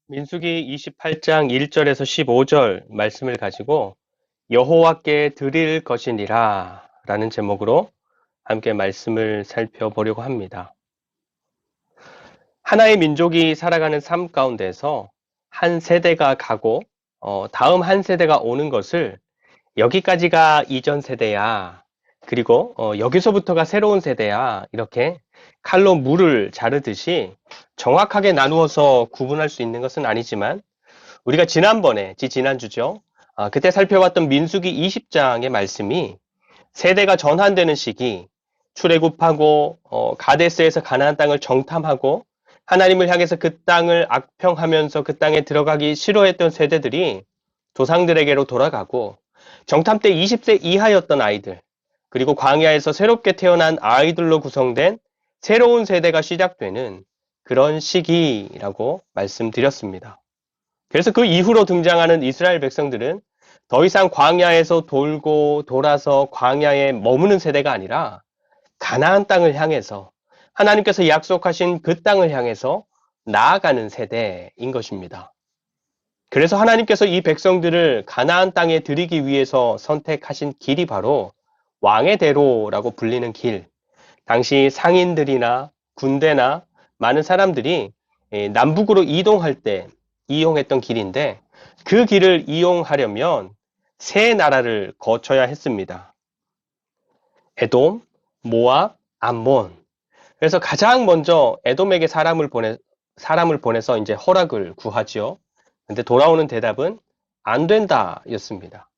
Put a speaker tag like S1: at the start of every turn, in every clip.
S1: 민수기 28장 1절에서 15절 말씀을 가지고 여호와께 드릴 것이니라 라는 제목으로 함께 말씀을 살펴보려고 합니다. 하나의 민족이 살아가는 삶 가운데서 한 세대가 가고 다음 한 세대가 오는 것을 여기까지가 이전 세대야. 그리고 여기서부터가 새로운 세대야. 이렇게 칼로 물을 자르듯이 정확하게 나누어서 구분할 수 있는 것은 아니지만 우리가 지난주죠. 그때 살펴봤던 민수기 20장의 말씀이 세대가 전환되는 시기, 출애굽하고 가데스에서 가나안 땅을 정탐하고 하나님을 향해서 그 땅을 악평하면서 그 땅에 들어가기 싫어했던 세대들이 조상들에게로 돌아가고 정탐 때 20세 이하였던 아이들, 그리고 광야에서 새롭게 태어난 아이들로 구성된 새로운 세대가 시작되는 그런 시기라고 말씀드렸습니다. 그래서 그 이후로 등장하는 이스라엘 백성들은 더 이상 광야에서 돌고 돌아서 광야에 머무는 세대가 아니라 가나안 땅을 향해서 하나님께서 약속하신 그 땅을 향해서 나아가는 세대인 것입니다. 그래서 하나님께서 이 백성들을 가나안 땅에 들이기 위해서 선택하신 길이 바로 왕의 대로라고 불리는 길. 당시 상인들이나 군대나 많은 사람들이 남북으로 이동할 때 이용했던 길인데 그 길을 이용하려면 세 나라를 거쳐야 했습니다. 에돔, 모압, 암몬. 그래서 가장 먼저 에돔에게 사람을 보내서 이제 허락을 구하지요. 근데 돌아오는 대답은 안 된다 였습니다.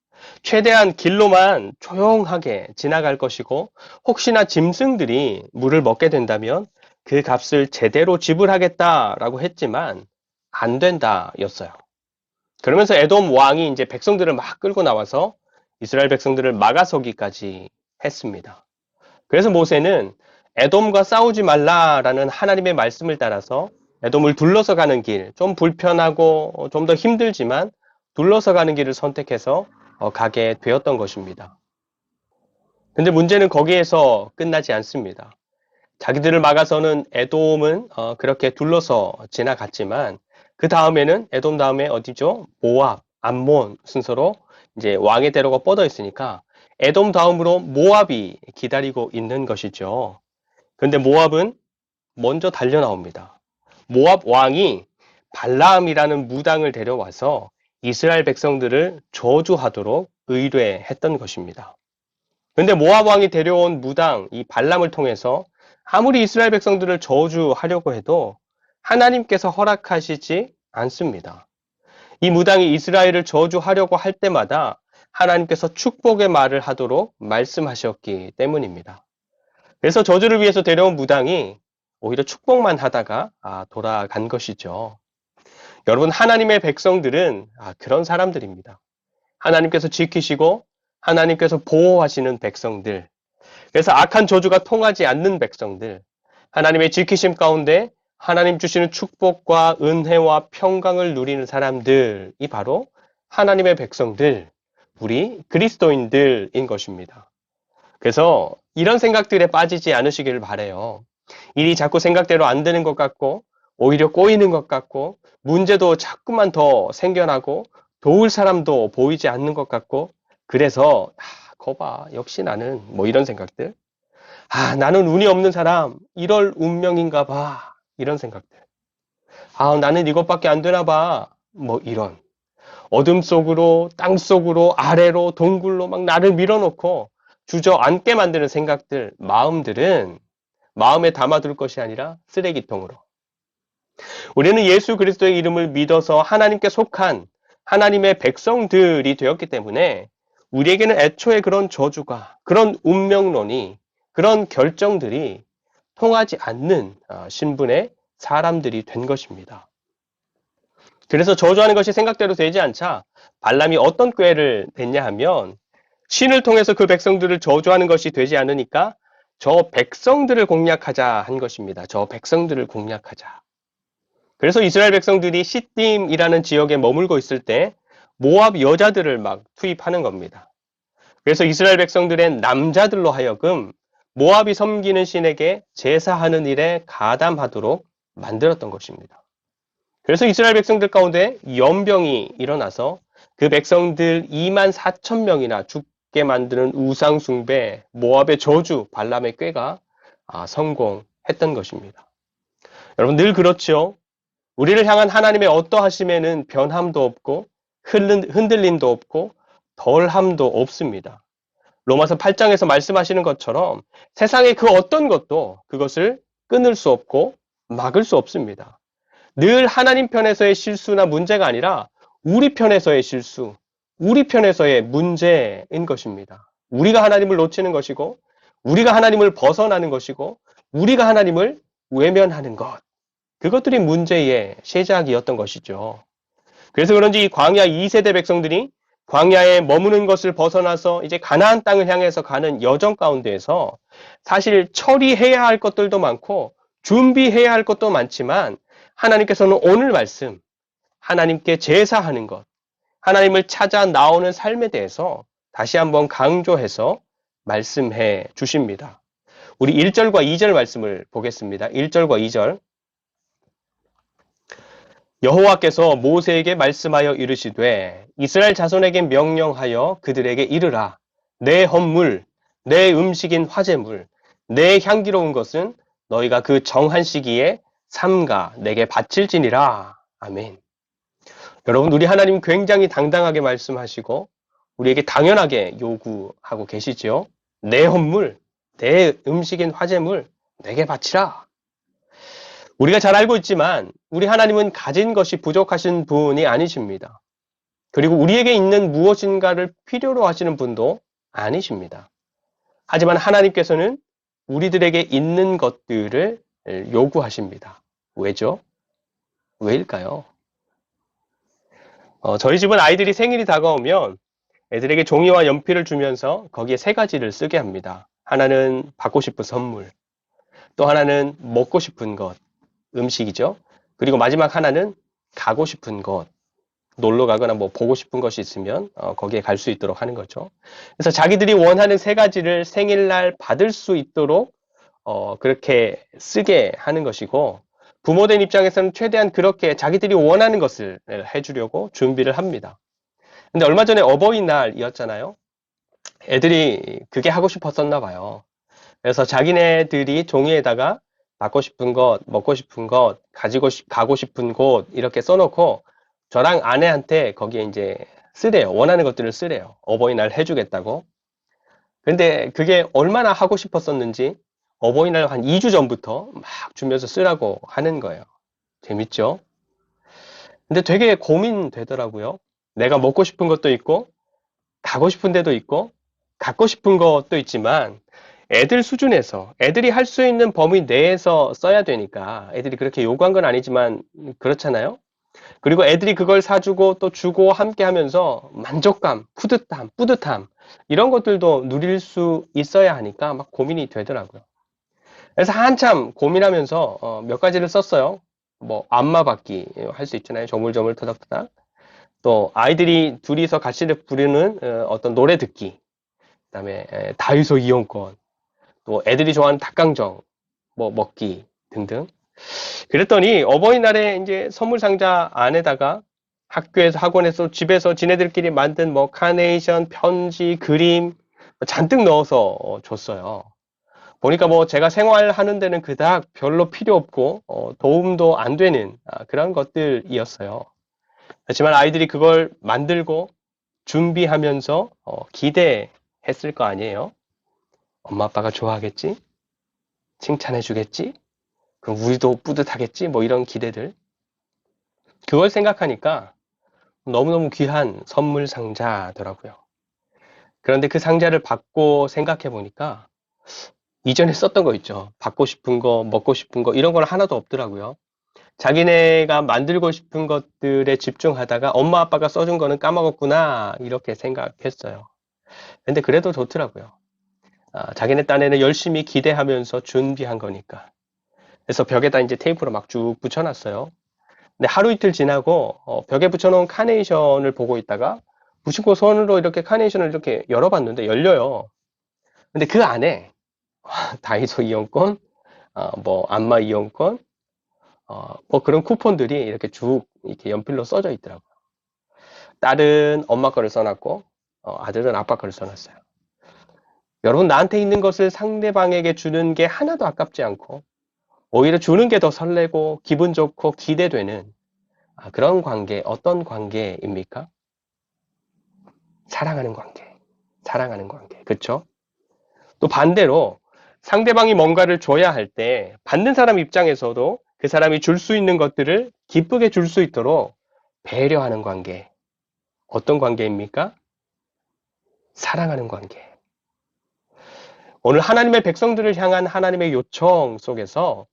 S1: 최대한 길로만 조용하게 지나갈 것이고 혹시나 짐승들이 물을 먹게 된다면 그 값을 제대로 지불하겠다라고 했지만 안 된다 였어요. 그러면서 에돔 왕이 이제 백성들을 막 끌고 나와서 이스라엘 백성들을 막아서기까지 했습니다. 그래서 모세는 에돔과 싸우지 말라라는 하나님의 말씀을 따라서 에돔을 둘러서 가는 길, 좀 불편하고 좀 더 힘들지만 둘러서 가는 길을 선택해서 가게 되었던 것입니다. 근데 문제는 거기에서 끝나지 않습니다. 자기들을 막아서는 에돔은 그렇게 둘러서 지나갔지만 그 다음에는 에돔 다음에 어디죠? 모압, 암몬 순서로 이제 왕의 대로가 뻗어 있으니까 에돔 다음으로 모압이 기다리고 있는 것이죠. 근데 모압은 먼저 달려 나옵니다. 모압 왕이 발라함이라는 무당을 데려와서 이스라엘 백성들을 저주하도록 의뢰했던 것입니다. 근데 모압 왕이 데려온 무당 이 발람을 통해서 아무리 이스라엘 백성들을 저주하려고 해도 하나님께서 허락하시지 않습니다. 이 무당이 이스라엘을 저주하려고 할 때마다 하나님께서 축복의 말을 하도록 말씀하셨기 때문입니다. 그래서 저주를 위해서 데려온 무당이 오히려 축복만 하다가 돌아간 것이죠. 여러분, 하나님의 백성들은 그런 사람들입니다. 하나님께서 지키시고 하나님께서 보호하시는 백성들. 그래서 악한 저주가 통하지 않는 백성들. 하나님의 지키심 가운데 하나님 주시는 축복과 은혜와 평강을 누리는 사람들이 바로 하나님의 백성들, 우리 그리스도인들인 것입니다. 그래서 이런 생각들에 빠지지 않으시기를 바라요. 일이 자꾸 생각대로 안 되는 것 같고 오히려 꼬이는 것 같고 문제도 자꾸만 더 생겨나고 도울 사람도 보이지 않는 것 같고 그래서 거봐 역시 나는 뭐 이런 생각들 나는 운이 없는 사람 이럴 운명인가 봐 이런 생각들 나는 이것밖에 안 되나 봐 뭐 이런 어둠 속으로 땅 속으로 아래로 동굴로 막 나를 밀어놓고 주저앉게 만드는 생각들 마음들은 마음에 담아둘 것이 아니라 쓰레기통으로 우리는 예수 그리스도의 이름을 믿어서 하나님께 속한 하나님의 백성들이 되었기 때문에 우리에게는 애초에 그런 저주가, 그런 운명론이, 그런 결정들이 통하지 않는 신분의 사람들이 된 것입니다. 그래서 저주하는 것이 생각대로 되지 않자 발람이 어떤 꾀를 냈냐 하면 신을 통해서 그 백성들을 저주하는 것이 되지 않으니까 저 백성들을 공략하자 한 것입니다. 저 백성들을 공략하자. 그래서 이스라엘 백성들이 시딤이라는 지역에 머물고 있을 때 모압 여자들을 막 투입하는 겁니다. 그래서 이스라엘 백성들의 남자들로 하여금 모압이 섬기는 신에게 제사하는 일에 가담하도록 만들었던 것입니다. 그래서 이스라엘 백성들 가운데 연병이 일어나서 그 백성들 2만 4천 명이나 죽게 만드는 우상 숭배, 모압의 저주, 발람의 꾀가 성공했던 것입니다. 여러분 늘 그렇죠. 우리를 향한 하나님의 어떠하심에는 변함도 없고 흔들림도 없고 덜함도 없습니다. 로마서 8장에서 말씀하시는 것처럼 세상의 그 어떤 것도 그것을 끊을 수 없고 막을 수 없습니다. 늘 하나님 편에서의 실수나 문제가 아니라 우리 편에서의 실수, 우리 편에서의 문제인 것입니다. 우리가 하나님을 놓치는 것이고, 우리가 하나님을 벗어나는 것이고, 우리가 하나님을 외면하는 것. 그것들이 문제의 시작이었던 것이죠. 그래서 그런지 이 광야 2세대 백성들이 광야에 머무는 것을 벗어나서 이제 가나안 땅을 향해서 가는 여정 가운데에서 사실 처리해야 할 것들도 많고 준비해야 할 것도 많지만 하나님께서는 오늘 말씀, 하나님께 제사하는 것, 하나님을 찾아 나오는 삶에 대해서 다시 한번 강조해서 말씀해 주십니다. 우리 1절과 2절 말씀을 보겠습니다. 1절과 2절. 여호와께서 모세에게 말씀하여 이르시되 이스라엘 자손에게 명령하여 그들에게 이르라. 내 헌물, 내 음식인 화제물, 내 향기로운 것은 너희가 그 정한 시기에 삼가 내게 바칠지니라. 아멘. 여러분, 우리 하나님 굉장히 당당하게 말씀하시고 우리에게 당연하게 요구하고 계시죠. 내 헌물, 내 음식인 화제물 내게 바치라. 우리가 잘 알고 있지만 우리 하나님은 가진 것이 부족하신 분이 아니십니다. 그리고 우리에게 있는 무엇인가를 필요로 하시는 분도 아니십니다. 하지만 하나님께서는 우리들에게 있는 것들을 요구하십니다. 왜죠? 왜일까요? 저희 집은 아이들이 생일이 다가오면 애들에게 종이와 연필을 주면서 거기에 세 가지를 쓰게 합니다. 하나는 받고 싶은 선물, 또 하나는 먹고 싶은 것, 음식이죠. 그리고 마지막 하나는 가고 싶은 곳, 놀러 가거나 뭐 보고 싶은 것이 있으면 거기에 갈 수 있도록 하는 거죠. 그래서 자기들이 원하는 세 가지를 생일날 받을 수 있도록 그렇게 쓰게 하는 것이고, 부모된 입장에서는 최대한 그렇게 자기들이 원하는 것을 해주려고 준비를 합니다. 근데 얼마 전에 어버이날이었잖아요. 애들이 그게 하고 싶었었나 봐요. 그래서 자기네들이 종이에다가 받고 싶은 것, 먹고 싶은 것, 가고 싶은 곳 이렇게 써놓고 저랑 아내한테 거기에 이제 쓰래요. 원하는 것들을 쓰래요. 어버이날 해주겠다고. 근데 그게 얼마나 하고 싶었었는지 어버이날 한 2주 전부터 막 주면서 쓰라고 하는 거예요. 재밌죠? 근데 되게 고민되더라고요. 내가 먹고 싶은 것도 있고, 가고 싶은 데도 있고, 갖고 싶은 것도 있지만, 애들 수준에서, 애들이 할 수 있는 범위 내에서 써야 되니까, 애들이 그렇게 요구한 건 아니지만, 그렇잖아요? 그리고 애들이 그걸 사주고 또 주고 함께 하면서 만족감, 뿌듯함, 이런 것들도 누릴 수 있어야 하니까 막 고민이 되더라고요. 그래서 한참 고민하면서 몇 가지를 썼어요. 뭐, 안마 받기 할 수 있잖아요. 조물조물 터닥터닥. 또 아이들이 둘이서 같이 부르는 어떤 노래 듣기, 그다음에 다이소 이용권, 또 애들이 좋아하는 닭강정 뭐 먹기 등등. 그랬더니 어버이날에 이제 선물 상자 안에다가 학교에서 학원에서 집에서 지네들끼리 만든 뭐 카네이션, 편지, 그림 잔뜩 넣어서 줬어요. 보니까 뭐 제가 생활하는 데는 그닥 별로 필요 없고 도움도 안 되는 그런 것들이었어요. 그렇지만 아이들이 그걸 만들고 준비하면서 기대했을 거 아니에요. 엄마 아빠가 좋아하겠지? 칭찬해 주겠지? 그럼 우리도 뿌듯하겠지? 뭐 이런 기대들. 그걸 생각하니까 너무너무 귀한 선물 상자더라고요. 그런데 그 상자를 받고 생각해 보니까 이전에 썼던 거 있죠. 받고 싶은 거, 먹고 싶은 거 이런 건 하나도 없더라고요. 자기네가 만들고 싶은 것들에 집중하다가 엄마 아빠가 써준 거는 까먹었구나 이렇게 생각했어요. 근데 그래도 좋더라고요. 자기네 딴에는 열심히 기대하면서 준비한 거니까. 그래서 벽에다 이제 테이프로 막 쭉 붙여놨어요. 근데 하루 이틀 지나고 벽에 붙여놓은 카네이션을 보고 있다가 무심코 손으로 이렇게 카네이션을 이렇게 열어봤는데 열려요. 근데 그 안에 다이소 이용권, 뭐 안마 이용권, 뭐 그런 쿠폰들이 이렇게 쭉 이렇게 연필로 써져 있더라고요. 딸은 엄마 거를 써놨고, 아들은 아빠 거를 써놨어요. 여러분, 나한테 있는 것을 상대방에게 주는 게 하나도 아깝지 않고, 오히려 주는 게 더 설레고, 기분 좋고, 기대되는 그런 관계, 어떤 관계입니까? 사랑하는 관계. 사랑하는 관계. 그쵸? 또 반대로 상대방이 뭔가를 줘야 할 때 받는 사람 입장에서도 그 사람이 줄 수 있는 것들을 기쁘게 줄 수 있도록 배려하는 관계. 어떤 관계입니까? 사랑하는 관계. 오늘 하나님의 백성들을 향한 하나님의 요청 속에서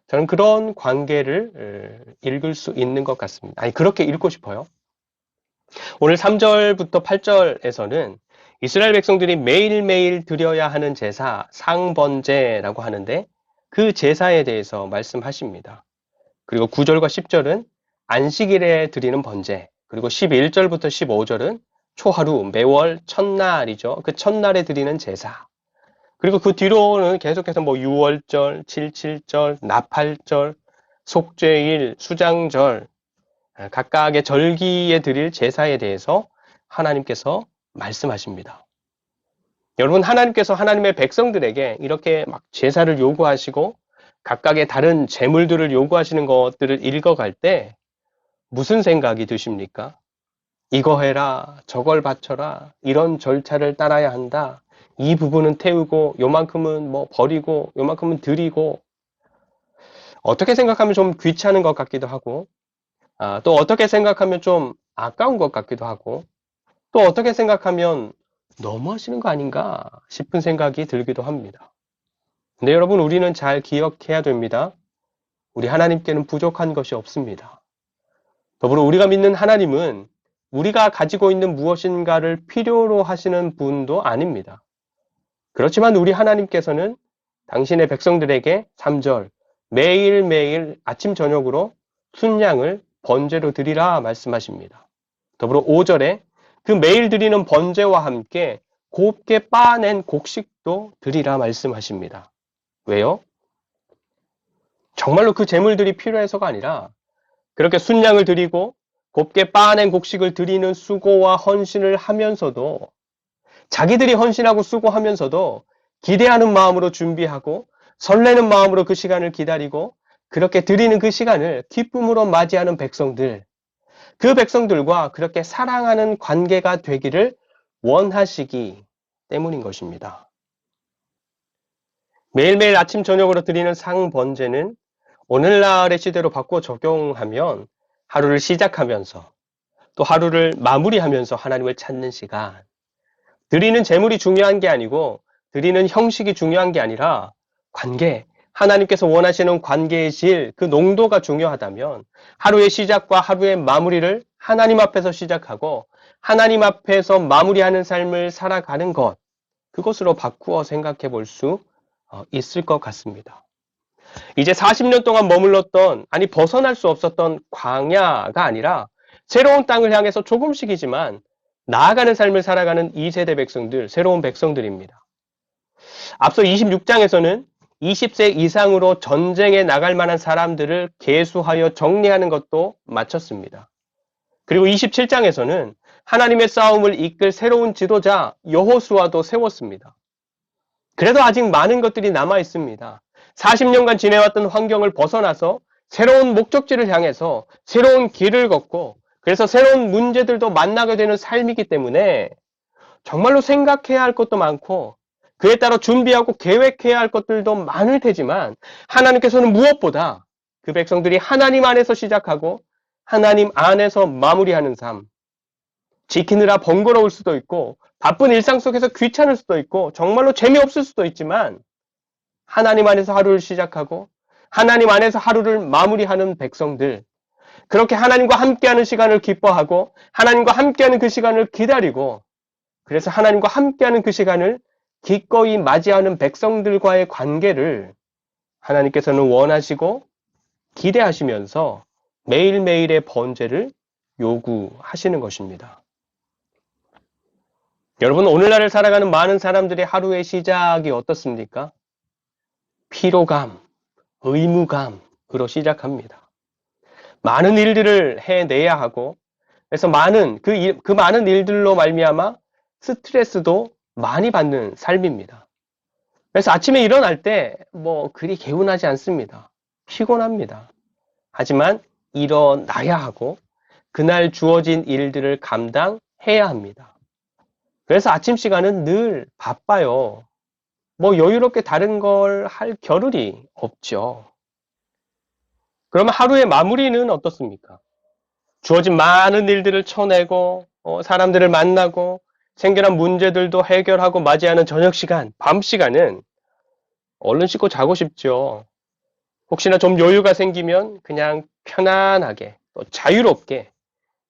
S1: 저는 그런 관계를 읽을 수 있는 것 같습니다. 아니, 그렇게 읽고 싶어요. 오늘 3절부터 8절에서는 이스라엘 백성들이 매일매일 드려야 하는 제사, 상번제라고 하는데 그 제사에 대해서 말씀하십니다. 그리고 9절과 10절은 안식일에 드리는 번제, 그리고 11절부터 15절은 초하루, 매월, 첫날이죠. 그 첫날에 드리는 제사. 그리고 그 뒤로는 계속해서 뭐 6월절, 77절, 나팔절, 속죄일, 수장절, 각각의 절기에 드릴 제사에 대해서 하나님께서 말씀하십니다. 여러분, 하나님께서 하나님의 백성들에게 이렇게 막 제사를 요구하시고 각각의 다른 제물들을 요구하시는 것들을 읽어갈 때 무슨 생각이 드십니까? 이거 해라, 저걸 바쳐라, 이런 절차를 따라야 한다. 이 부분은 태우고 요만큼은 뭐 버리고 요만큼은 드리고, 어떻게 생각하면 좀 귀찮은 것 같기도 하고, 또 어떻게 생각하면 좀 아까운 것 같기도 하고, 또 어떻게 생각하면 너무 하시는 거 아닌가 싶은 생각이 들기도 합니다. 근데 여러분, 우리는 잘 기억해야 됩니다. 우리 하나님께는 부족한 것이 없습니다. 더불어 우리가 믿는 하나님은 우리가 가지고 있는 무엇인가를 필요로 하시는 분도 아닙니다. 그렇지만 우리 하나님께서는 당신의 백성들에게 3절 매일매일 아침 저녁으로 순양을 번제로 드리라 말씀하십니다. 더불어 5절에 그 매일 드리는 번제와 함께 곱게 빻아낸 곡식도 드리라 말씀하십니다. 왜요? 정말로 그 제물들이 필요해서가 아니라 그렇게 순양을 드리고 곱게 빻아낸 곡식을 드리는 수고와 헌신을 하면서도, 자기들이 헌신하고 수고하면서도 기대하는 마음으로 준비하고 설레는 마음으로 그 시간을 기다리고 그렇게 드리는 그 시간을 기쁨으로 맞이하는 백성들, 그 백성들과 그렇게 사랑하는 관계가 되기를 원하시기 때문인 것입니다. 매일매일 아침 저녁으로 드리는 상번제는 오늘날의 시대로 바꿔 적용하면 하루를 시작하면서 또 하루를 마무리하면서 하나님을 찾는 시간, 드리는 제물이 중요한 게 아니고 드리는 형식이 중요한 게 아니라 관계, 하나님께서 원하시는 관계의 질, 그 농도가 중요하다면 하루의 시작과 하루의 마무리를 하나님 앞에서 시작하고 하나님 앞에서 마무리하는 삶을 살아가는 것, 그것으로 바꾸어 생각해 볼 수 있을 것 같습니다. 이제 40년 동안 머물렀던, 아니 벗어날 수 없었던 광야가 아니라 새로운 땅을 향해서 조금씩이지만 나아가는 삶을 살아가는 2세대 백성들, 새로운 백성들입니다. 앞서 26장에서는 20세 이상으로 전쟁에 나갈 만한 사람들을 계수하여 정리하는 것도 마쳤습니다. 그리고 27장에서는 하나님의 싸움을 이끌 새로운 지도자 여호수아도 세웠습니다. 그래도 아직 많은 것들이 남아 있습니다. 40년간 지내왔던 환경을 벗어나서 새로운 목적지를 향해서 새로운 길을 걷고, 그래서 새로운 문제들도 만나게 되는 삶이기 때문에 정말로 생각해야 할 것도 많고 그에 따라 준비하고 계획해야 할 것들도 많을 테지만 하나님께서는 무엇보다 그 백성들이 하나님 안에서 시작하고 하나님 안에서 마무리하는 삶, 지키느라 번거로울 수도 있고 바쁜 일상 속에서 귀찮을 수도 있고 정말로 재미없을 수도 있지만 하나님 안에서 하루를 시작하고 하나님 안에서 하루를 마무리하는 백성들, 그렇게 하나님과 함께하는 시간을 기뻐하고 하나님과 함께하는 그 시간을 기다리고, 그래서 하나님과 함께하는 그 시간을 기꺼이 맞이하는 백성들과의 관계를 하나님께서는 원하시고 기대하시면서 매일매일의 번제를 요구하시는 것입니다. 여러분, 오늘날을 살아가는 많은 사람들의 하루의 시작이 어떻습니까? 피로감, 의무감으로 시작합니다. 많은 일들을 해내야 하고, 그래서 그 많은 일들로 말미암아 스트레스도 많이 받는 삶입니다. 그래서 아침에 일어날 때 그리 개운하지 않습니다. 피곤합니다. 하지만 일어나야 하고 그날 주어진 일들을 감당해야 합니다. 그래서 아침 시간은 늘 바빠요. 여유롭게 다른 걸 할 겨를이 없죠. 그러면 하루의 마무리는 어떻습니까? 주어진 많은 일들을 쳐내고 사람들을 만나고 생겨난 문제들도 해결하고 맞이하는 저녁 시간, 밤 시간은 얼른 씻고 자고 싶죠. 혹시나 좀 여유가 생기면 그냥 편안하게 또 자유롭게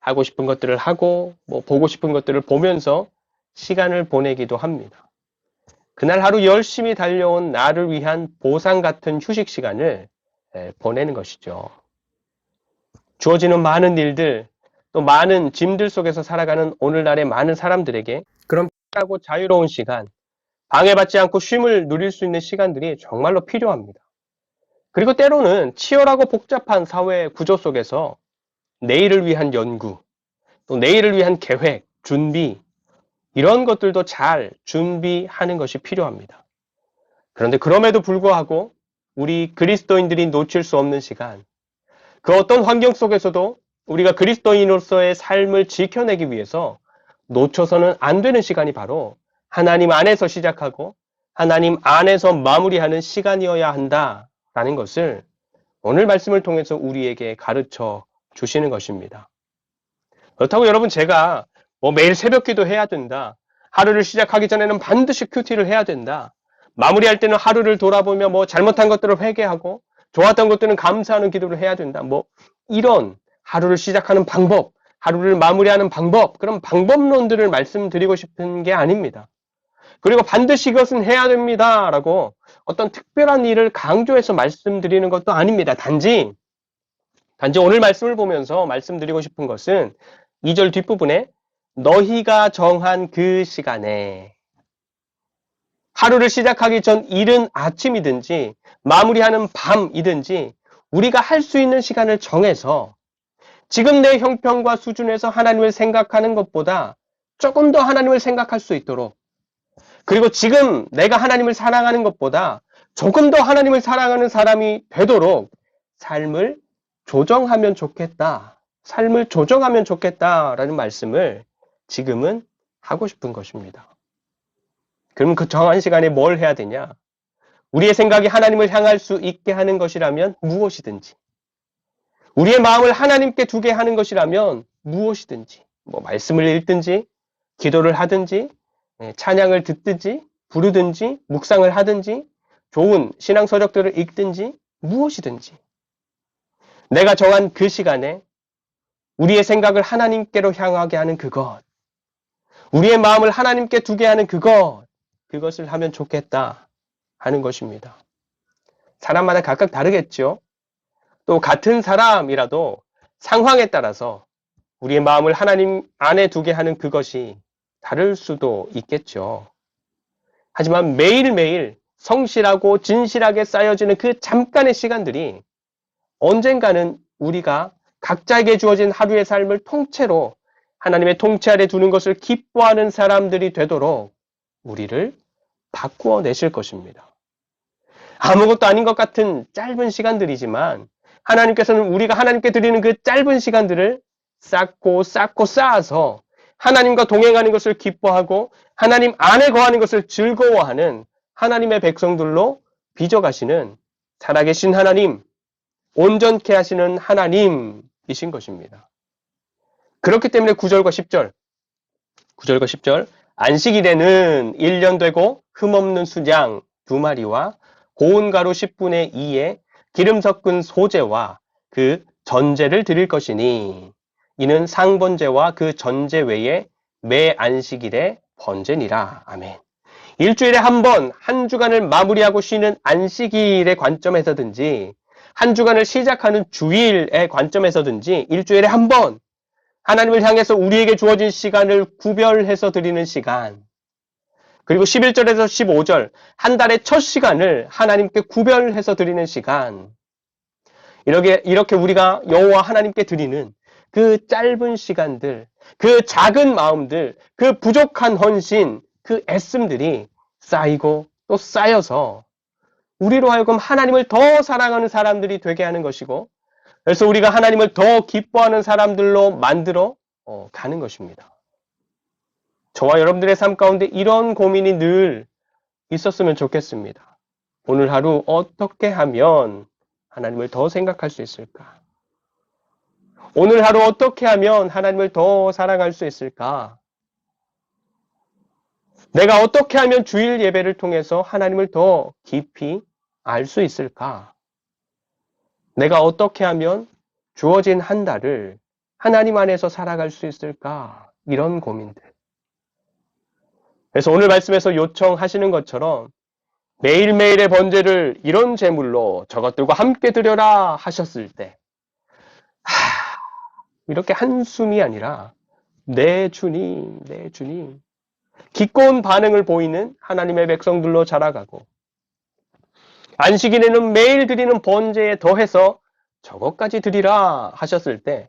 S1: 하고 싶은 것들을 하고 보고 싶은 것들을 보면서 시간을 보내기도 합니다. 그날 하루 열심히 달려온 나를 위한 보상 같은 휴식 시간을 보내는 것이죠. 주어지는 많은 일들, 또 많은 짐들 속에서 살아가는 오늘날의 많은 사람들에게 그런 편하고 자유로운 시간, 방해받지 않고 쉼을 누릴 수 있는 시간들이 정말로 필요합니다. 그리고 때로는 치열하고 복잡한 사회 구조 속에서 내일을 위한 연구, 또 내일을 위한 계획, 준비, 이런 것들도 잘 준비하는 것이 필요합니다. 그런데 그럼에도 불구하고 우리 그리스도인들이 놓칠 수 없는 시간, 그 어떤 환경 속에서도 우리가 그리스도인으로서의 삶을 지켜내기 위해서 놓쳐서는 안 되는 시간이 바로 하나님 안에서 시작하고 하나님 안에서 마무리하는 시간이어야 한다라는 것을 오늘 말씀을 통해서 우리에게 가르쳐 주시는 것입니다. 그렇다고 여러분 제가 매일 새벽 기도 해야 된다. 하루를 시작하기 전에는 반드시 큐티를 해야 된다. 마무리할 때는 하루를 돌아보며 잘못한 것들을 회개하고 좋았던 것들은 감사하는 기도를 해야 된다. 이런 하루를 시작하는 방법, 하루를 마무리하는 방법, 그런 방법론들을 말씀드리고 싶은 게 아닙니다. 그리고 반드시 이것은 해야 됩니다. 라고 어떤 특별한 일을 강조해서 말씀드리는 것도 아닙니다. 단지 오늘 말씀을 보면서 말씀드리고 싶은 것은 2절 뒷부분에 너희가 정한 그 시간에 하루를 시작하기 전 이른 아침이든지 마무리하는 밤이든지 우리가 할 수 있는 시간을 정해서 지금 내 형편과 수준에서 하나님을 생각하는 것보다 조금 더 하나님을 생각할 수 있도록 그리고 지금 내가 하나님을 사랑하는 것보다 조금 더 하나님을 사랑하는 사람이 되도록 삶을 조정하면 좋겠다. 삶을 조정하면 좋겠다라는 말씀을 지금은 하고 싶은 것입니다. 그러면 그 정한 시간에 뭘 해야 되냐? 우리의 생각이 하나님을 향할 수 있게 하는 것이라면 무엇이든지 우리의 마음을 하나님께 두게 하는 것이라면 무엇이든지 말씀을 읽든지 기도를 하든지 찬양을 듣든지 부르든지 묵상을 하든지 좋은 신앙 서적들을 읽든지 무엇이든지 내가 정한 그 시간에 우리의 생각을 하나님께로 향하게 하는 그것 우리의 마음을 하나님께 두게 하는 그것을 하면 좋겠다 하는 것입니다. 사람마다 각각 다르겠죠. 또 같은 사람이라도 상황에 따라서 우리의 마음을 하나님 안에 두게 하는 그것이 다를 수도 있겠죠. 하지만 매일매일 성실하고 진실하게 쌓여지는 그 잠깐의 시간들이 언젠가는 우리가 각자에게 주어진 하루의 삶을 통째로 하나님의 통치 아래 두는 것을 기뻐하는 사람들이 되도록 우리를 바꾸어 내실 것입니다. 아무것도 아닌 것 같은 짧은 시간들이지만 하나님께서는 우리가 하나님께 드리는 그 짧은 시간들을 쌓고 쌓아서 하나님과 동행하는 것을 기뻐하고 하나님 안에 거하는 것을 즐거워하는 하나님의 백성들로 빚어가시는 살아계신 하나님, 온전케 하시는 하나님이신 것입니다. 그렇기 때문에 9절과 10절 안식일에는 1년 되고 흠없는 순양 2마리와 고운 가루 10분의 2에 기름 섞은 소제와 그 전제를 드릴 것이니 이는 상번제와 그 전제 외에 매 안식일의 번제니라. 아멘. 일주일에 한 번 한 주간을 마무리하고 쉬는 안식일의 관점에서든지 한 주간을 시작하는 주일의 관점에서든지 일주일에 한 번 하나님을 향해서 우리에게 주어진 시간을 구별해서 드리는 시간 그리고 11절에서 15절 한 달의 첫 시간을 하나님께 구별해서 드리는 시간 이렇게 우리가 여호와 하나님께 드리는 그 짧은 시간들, 그 작은 마음들, 그 부족한 헌신, 그 애씀들이 쌓이고 또 쌓여서 우리로 하여금 하나님을 더 사랑하는 사람들이 되게 하는 것이고, 그래서 우리가 하나님을 더 기뻐하는 사람들로 만들어 가는 것입니다. 저와 여러분들의 삶 가운데 이런 고민이 늘 있었으면 좋겠습니다. 오늘 하루 어떻게 하면 하나님을 더 생각할 수 있을까? 오늘 하루 어떻게 하면 하나님을 더 사랑할 수 있을까? 내가 어떻게 하면 주일 예배를 통해서 하나님을 더 깊이 알 수 있을까? 내가 어떻게 하면 주어진 한 달을 하나님 안에서 살아갈 수 있을까? 이런 고민들. 그래서 오늘 말씀에서 요청하시는 것처럼 매일매일의 번제를 이런 제물로 저것들과 함께 드려라 하셨을 때, 이렇게 한숨이 아니라 내 주님, 내 주님, 기꺼운 반응을 보이는 하나님의 백성들로 자라가고, 안식일에는 매일 드리는 번제에 더해서 저것까지 드리라 하셨을 때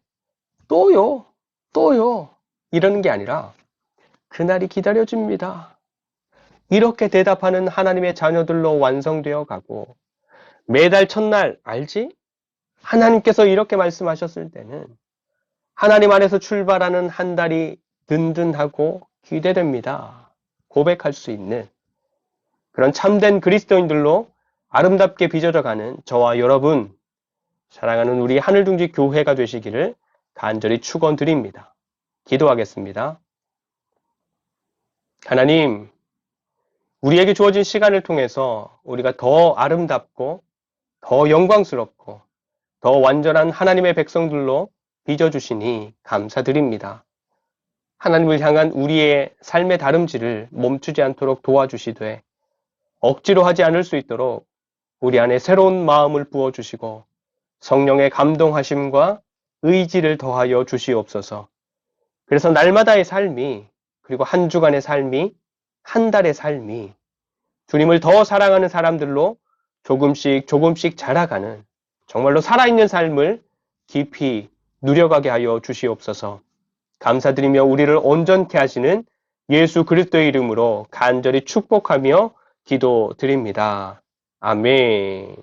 S1: 또요, 또요 이러는 게 아니라 그날이 기다려집니다. 이렇게 대답하는 하나님의 자녀들로 완성되어 가고, 매달 첫날 알지? 하나님께서 이렇게 말씀하셨을 때는 하나님 안에서 출발하는 한 달이 든든하고 기대됩니다. 고백할 수 있는 그런 참된 그리스도인들로 아름답게 빚어져가는 저와 여러분, 사랑하는 우리 하늘둥지 교회가 되시기를 간절히 축원드립니다. 기도하겠습니다. 하나님, 우리에게 주어진 시간을 통해서 우리가 더 아름답고 더 영광스럽고 더 완전한 하나님의 백성들로 빚어주시니 감사드립니다. 하나님을 향한 우리의 삶의 다름질을 멈추지 않도록 도와주시되, 억지로 하지 않을 수 있도록 우리 안에 새로운 마음을 부어주시고 성령의 감동하심과 의지를 더하여 주시옵소서. 그래서 날마다의 삶이, 그리고 한 주간의 삶이, 한 달의 삶이 주님을 더 사랑하는 사람들로 조금씩 조금씩 자라가는 정말로 살아있는 삶을 깊이 누려가게 하여 주시옵소서. 감사드리며 우리를 온전케 하시는 예수 그리스도의 이름으로 간절히 축복하며 기도드립니다. 아멘.